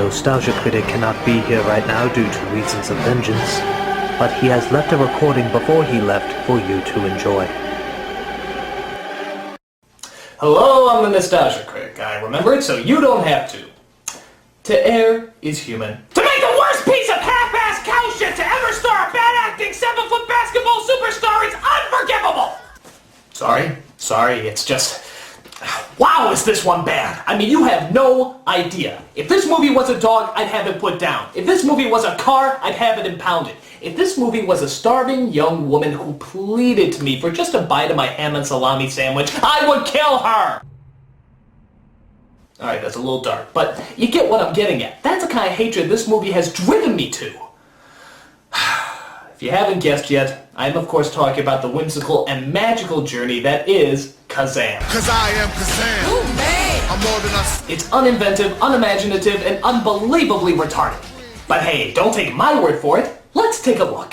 Nostalgia Critic cannot be here right now due to reasons of vengeance, but he has left a recording before he left for you to enjoy. Hello, I'm the Nostalgia Critic. I remember it so you don't have to. To err is human. To make the worst piece of half-assed cow shit to ever star a bad-acting 7-foot basketball superstar is unforgivable! Sorry, it's just... Wow, is this one bad? I mean, you have no idea. If this movie was a dog, I'd have it put down. If this movie was a car, I'd have it impounded. If this movie was a starving young woman who pleaded to me for just a bite of my ham and salami sandwich, I would kill her! Alright, that's a little dark, but you get what I'm getting at. That's the kind of hatred this movie has driven me to. If you haven't guessed yet, I am of course talking about the whimsical and magical journey that is Kazaam. Cause I am Kazaam. Ooh, man. I'm more than a... It's uninventive, unimaginative, and unbelievably retarded. But hey, don't take my word for it. Let's take a look.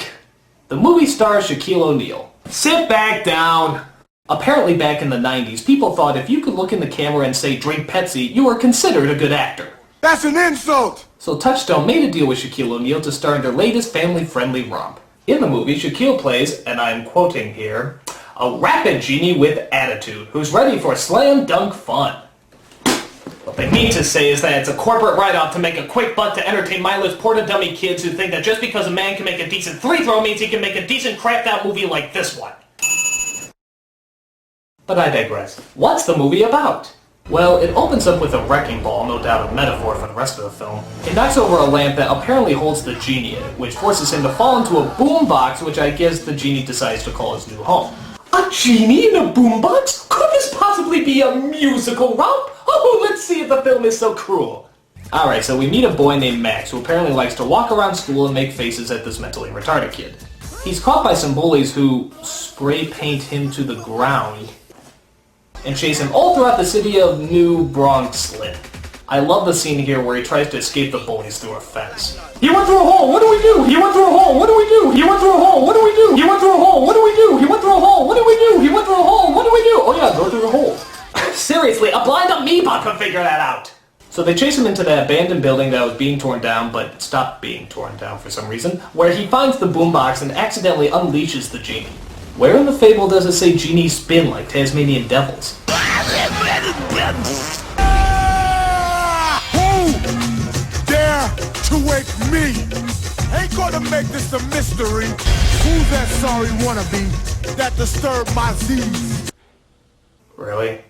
The movie stars Shaquille O'Neal. Sit back down. Apparently back in the 90s, people thought if you could look in the camera and say drink Pepsi, you were considered a good actor. That's an insult! So Touchstone made a deal with Shaquille O'Neal to star in their latest family-friendly romp. In the movie, Shaquille plays, and I'm quoting here, a rapid genie with attitude who's ready for slam dunk fun. What they mean to say is that it's a corporate write-off to make a quick buck to entertain mindless porta-dummy kids who think that just because a man can make a decent free throw means he can make a decent crapped-out movie like this one. But I digress. What's the movie about? Well, it opens up with a wrecking ball, no doubt a metaphor for the rest of the film. It knocks over a lamp that apparently holds the genie in it, which forces him to fall into a boombox, which I guess the genie decides to call his new home. A genie in a boombox? Could this possibly be a musical romp? Oh, let's see if the film is so cruel. Alright, so we meet a boy named Max, who apparently likes to walk around school and make faces at this mentally retarded kid. He's caught by some bullies who spray paint him to the ground and chase him all throughout the city of New Bronx-Lyn. I love the scene here where he tries to escape the bullies through a fence. He went through a hole, what do we do? He went through a hole, what do we do? He went through a hole, what do we do? He went through a hole, what do we do? He went through a hole, what do we do? He went through a hole, what do we do? Oh yeah, go through the hole. Seriously, a blind amoeba could figure that out! So they chase him into that abandoned building that was being torn down, but stopped being torn down for some reason, where he finds the boombox and accidentally unleashes the genie. Where in the fable does it say genies spin like Tasmanian devils? Who dare to wake me? Ain't gonna make this a mystery. Who's that sorry wannabe that disturbed my Z's? Really?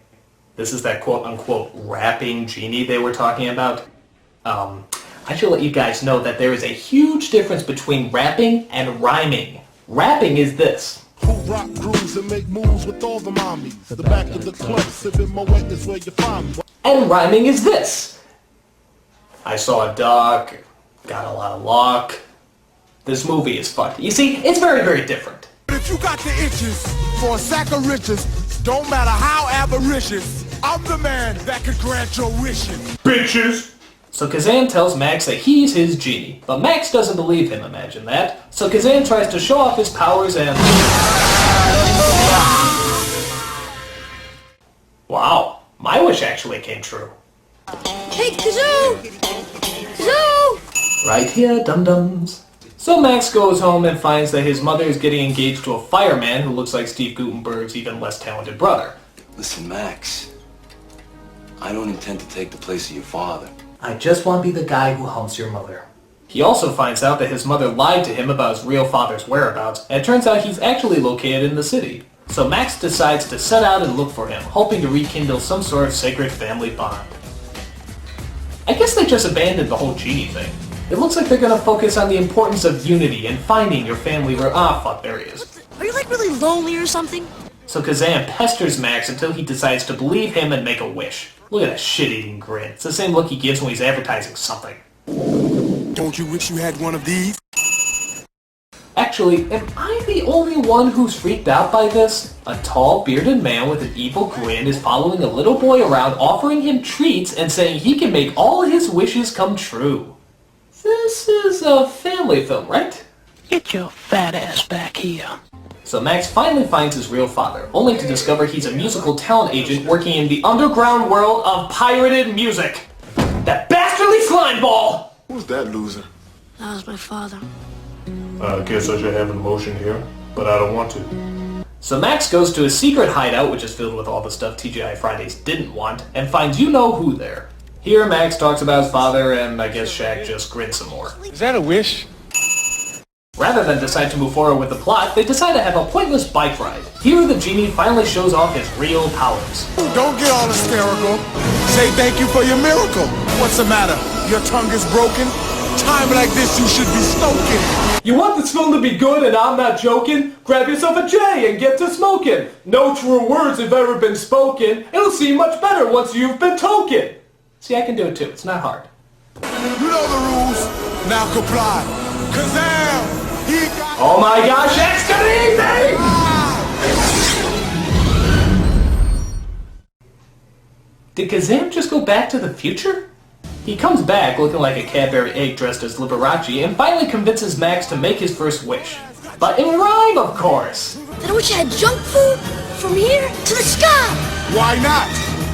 This is that quote-unquote rapping genie they were talking about? I should let you guys know that there is a huge difference between rapping and rhyming. Rapping is this. Who rock grooves and make moves with all the mommies. The back of the club, sipping my wet is where you find me. And rhyming is this. I saw a duck, got a lot of luck. This movie is fucked. You see, it's very, very different. If you got the itches for a sack of riches, don't matter how avaricious, I'm the man that could grant your wishes. Bitches! So Kazaam tells Max that he's his genie, but Max doesn't believe him, imagine that. So Kazaam tries to show off his powers and... Wow, my wish actually came true. Hey, Kazoo! Kazoo! Right here, dum-dums. So Max goes home and finds that his mother is getting engaged to a fireman who looks like Steve Guttenberg's even less talented brother. Listen, Max, I don't intend to take the place of your father. I just want to be the guy who humps your mother. He also finds out that his mother lied to him about his real father's whereabouts, and it turns out he's actually located in the city. So Max decides to set out and look for him, hoping to rekindle some sort of sacred family bond. I guess they just abandoned the whole genie thing. It looks like they're gonna focus on the importance of unity and finding your family where... Ah, fuck, there he is. Are you like really lonely or something? So Kazaam pesters Max until he decides to believe him and make a wish. Look at that shit-eating grin. It's the same look he gives when he's advertising something. Don't you wish you had one of these? Actually, am I the only one who's freaked out by this? A tall, bearded man with an evil grin is following a little boy around, offering him treats and saying he can make all his wishes come true. This is a family film, right? Get your fat ass back here. So Max finally finds his real father, only to discover he's a musical talent agent working in the underground world of pirated music. That bastard silly slime ball! Who's that loser? That was my father. I guess I should have an emotion here, but I don't want to. So Max goes to a secret hideout, which is filled with all the stuff TGI Fridays didn't want, and finds you-know-who there. Here, Max talks about his father, and I guess Shaq just grins some more. Is that a wish? Rather than decide to move forward with the plot, they decide to have a pointless bike ride. Here, the genie finally shows off his real powers. Don't get all hysterical. Say thank you for your miracle. What's the matter? Your tongue is broken? Time like this, you should be smoking. You want this film to be good and I'm not joking? Grab yourself a J and get to smoking. No true words have ever been spoken. It'll seem much better once you've been token. See, I can do it too. It's not hard. You know the rules. Now comply. Kazaam! He got... Oh my gosh, X to the evening! Did Kazaam just go back to the future? He comes back looking like a Cadbury egg dressed as Liberace and finally convinces Max to make his first wish. But in rhyme, of course! Then I wish I had junk food from here to the sky! Why not?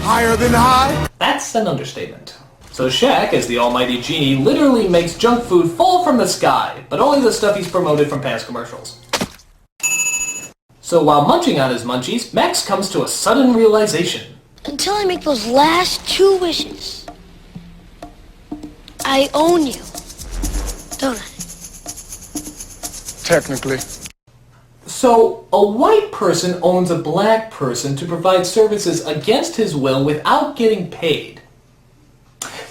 Higher than high? That's an understatement. So Shaq, as the almighty genie, literally makes junk food fall from the sky, but only the stuff he's promoted from past commercials. So while munching on his munchies, Max comes to a sudden realization. Until I make those last 2 wishes, I own you, don't I? Technically. So, a white person owns a black person to provide services against his will without getting paid.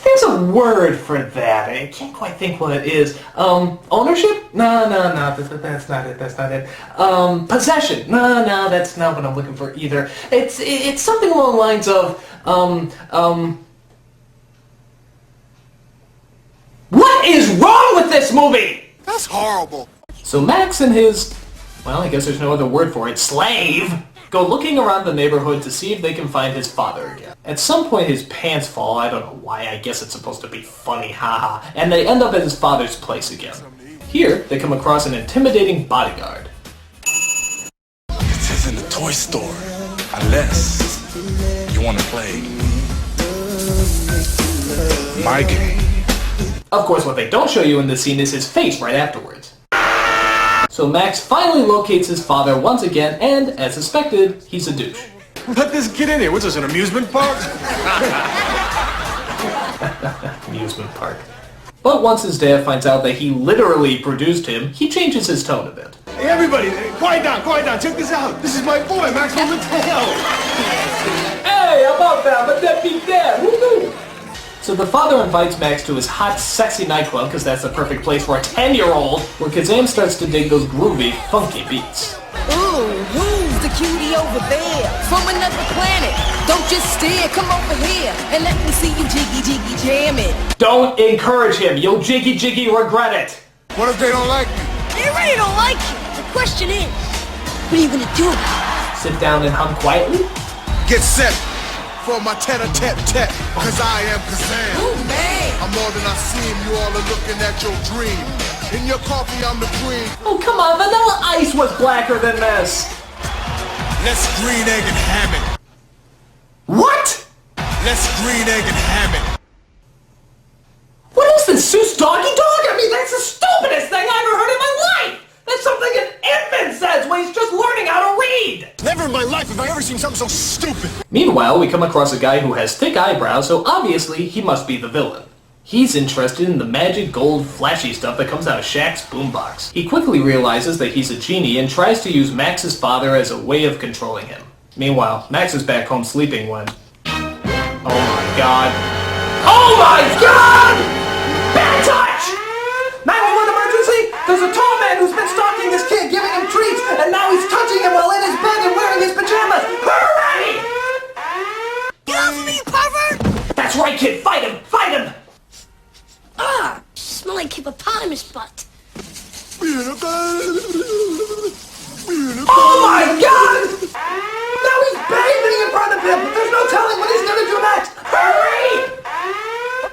There's a word for that. I can't quite think what it is. Ownership? No, that's not it. Possession? No, that's not what I'm looking for either. It's something along the lines of, What is wrong with this movie? That's horrible. So Max and his, well, I guess there's no other word for it, slave, go looking around the neighborhood to see if they can find his father again. At some point his pants fall, I don't know why, I guess it's supposed to be funny, haha, and they end up at his father's place again. Here, they come across an intimidating bodyguard. This isn't a toy store. Unless you want to play my game. Of course, what they don't show you in this scene is his face right afterwards. So Max finally locates his father once again, and, as suspected, he's a douche. Let this kid in here. What's this, an amusement park? Amusement park. But once his dad finds out that he literally produced him, he changes his tone a bit. Hey, everybody, quiet down. Check this out. This is my boy, Maxwell Mateo. Hey, how about that? Let that be dad. Woo-hoo! So the father invites Max to his hot, sexy nightclub, because that's the perfect place for a 10-year-old, where Kazaam starts to dig those groovy, funky beats. Ooh, who's the cutie over there? From another planet. Don't just stare, come over here, and let me see you jiggy jam it. Don't encourage him. You'll jiggy regret it. What if they don't like me? They really don't like you. The question is, what are you gonna do about it? Sit down and hum quietly. Get set for my tete-a-tete-tete, cause I am Kazaam. Ooh, man. I'm more than I seem, you all are looking at your dream. In your coffee, I'm the queen. Oh, come on, Vanilla Ice was blacker than this. Let's green, egg, and ham it. What? Let's green, egg, and ham it. What is this, Seuss Doggy Dog? I mean, that's the stupidest thing I ever heard in my life! That's something an infant says when he's just learning how to read! Never in my life have I ever seen something so stupid. Meanwhile, we come across a guy who has thick eyebrows, so obviously he must be the villain. He's interested in the magic gold flashy stuff that comes out of Shaq's boombox. He quickly realizes that he's a genie and tries to use Max's father as a way of controlling him. Meanwhile, Max is back home sleeping when... Oh my god. Oh my god! Bad touch! 911 emergency! There's a tall man who's been stalking this kid, giving him treats, and now he's touching him while in his bed and wearing his pajamas! Hooray! Get off of me, you pervert! That's right, kid! Fight him! Fight him! Ah, you smell like hippopotamus butt. Oh my god! Now he's bathing in front of him! There's no telling what he's gonna do next! Hurry!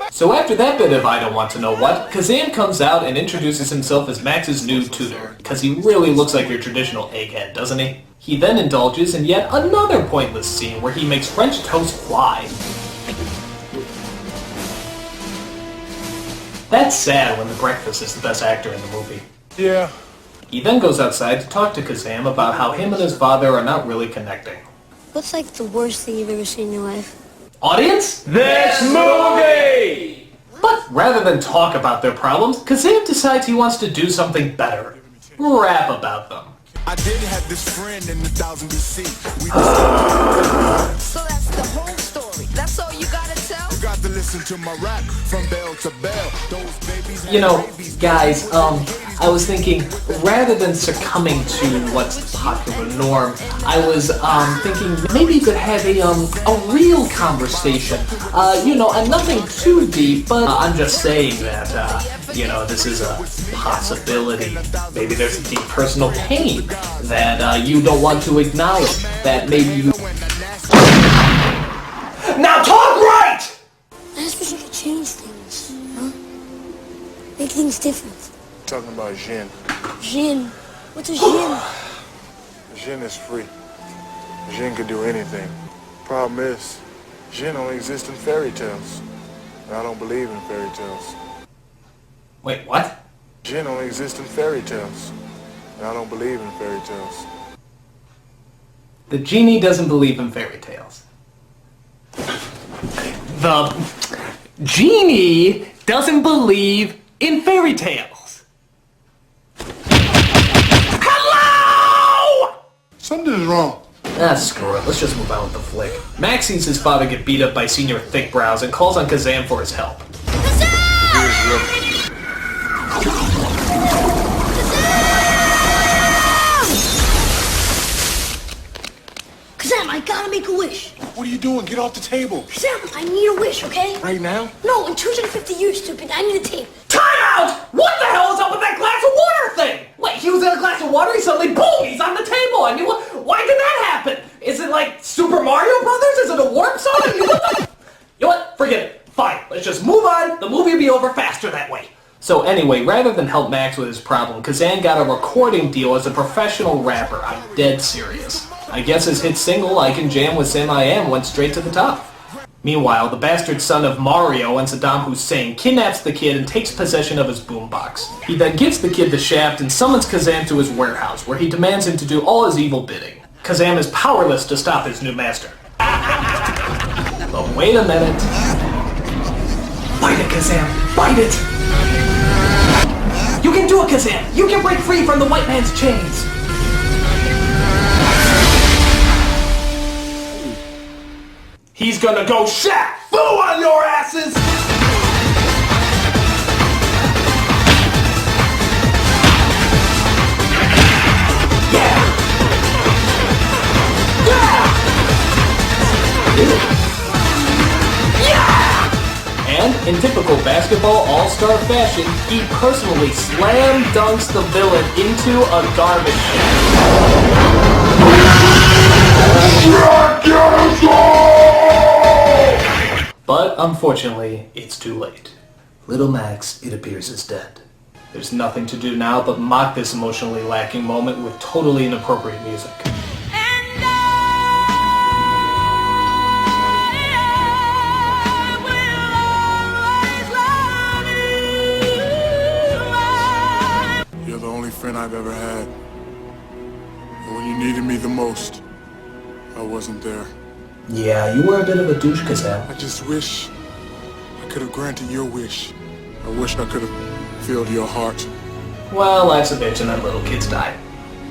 So after that bit of I don't want to know what, Kazaam comes out and introduces himself as Max's new tutor, because he really looks like your traditional egghead, doesn't he? He then indulges in yet another pointless scene where he makes French toast fly. That's sad when the breakfast is the best actor in the movie. Yeah. He then goes outside to talk to Kazaam about how him and his father are not really connecting. What's like the worst thing you've ever seen in your life? Audience? This movie! But rather than talk about their problems, Kazaam decides he wants to do something better. Rap about them. I did have this friend in 1000 BC. So that's the whole story. That's all you gotta tell? You got to listen to my rap from bell to bell. Those babies You know, guys, I was thinking, rather than succumbing to what's the popular norm, I was thinking maybe you could have a real conversation. You know, and nothing too deep, but I'm just saying that, you know, this is a possibility. Maybe there's a deep personal pain that you don't want to acknowledge, that maybe you... Now talk right! I just wish I could change things, huh? Make things different. talking about Jin. Jin? What's a Jin? Jin is free. Jin could do anything. Problem is, Jin only exists in fairy tales. And I don't believe in fairy tales. Wait, what? Jin only exists in fairy tales. And I don't believe in fairy tales. The genie doesn't believe in fairy tales. The genie doesn't believe in fairy tales. Hello! Something's wrong. Ah, screw it. Let's just move on with the flick. Max sees his father get beat up by Senior Thick Brows and calls on Kazaam for his help. Kazaam, I gotta make a wish. What are you doing? Get off the table. Kazaam, I need a wish, okay? Right now? No, in 250 years, stupid. I need a tape. Time out! What the hell is up with that glass of water thing? Wait, he was in a glass of water, he suddenly, boom, he's on the table. I mean, why did that happen? Is it like Super Mario Brothers? Is it a warp zone? I mean, what the... You know what? Forget it. Fine, let's just move on. The movie will be over faster that way. So anyway, rather than help Max with his problem, Kazaam got a recording deal as a professional rapper. I'm dead serious. I guess his hit single, I Can Jam with Sam I Am, went straight to the top. Meanwhile, the bastard son of Mario and Saddam Hussein kidnaps the kid and takes possession of his boombox. He then gives the kid the shaft and summons Kazaam to his warehouse, where he demands him to do all his evil bidding. Kazaam is powerless to stop his new master. But wait a minute. Bite it, Kazaam! Bite it! You can do it, Kazaam! You can break free from the white man's chains! He's gonna go Shaq Fu on your asses! Yeah! Yeah! And, in typical basketball all-star fashion, he personally slam dunks the villain into a garbage But, unfortunately, it's too late. Little Max, it appears, is dead. There's nothing to do now but mock this emotionally lacking moment with totally inappropriate music. You're the only friend I've ever had. And when you needed me the most, I wasn't there. Yeah, you were a bit of a douche, Kazaam. I just wish I could have granted your wish. I wish I could have filled your heart. Well, life's a bitch and then little kids die.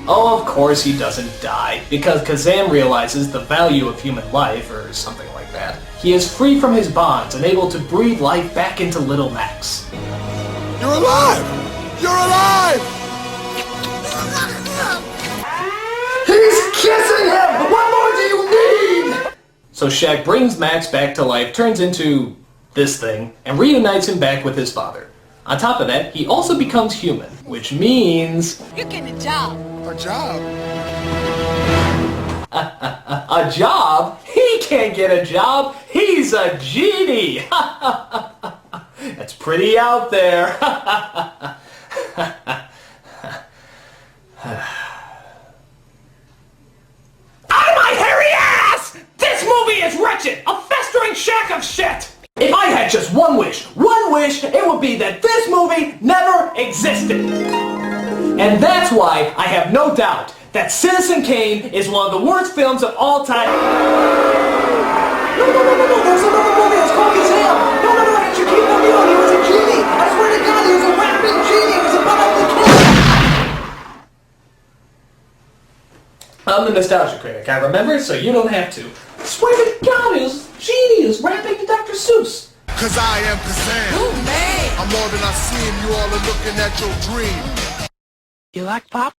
Oh, of course he doesn't die, because Kazaam realizes the value of human life, or something like that. He is free from his bonds and able to breathe life back into little Max. You're alive! You're alive! He's kissing him! What more do you need? So Shaq brings Max back to life, turns into this thing, and reunites him back with his father. On top of that, he also becomes human, which means... You're getting a job. A job? A job? He can't get a job! He's a genie! That's pretty out there. Out of my hairy ass! This movie is wretched! A festering shack of shit! If I had just one wish I wish it would be that this movie never existed. And that's why I have no doubt that Citizen Kane is one of the worst films of all time. No, there's another movie, it's called Kazaam. No, Shaquille O'Neal, he was a genie. I swear to God, he was a rapping genie. It was about the kid. I'm the nostalgia critic. I remember it, so you don't have to. I swear to God, he was a genie. He was rapping to Dr. Seuss. Cause I am Kazaam. Ooh, man. I'm more than I seem, you all are looking at your dream. You like pop?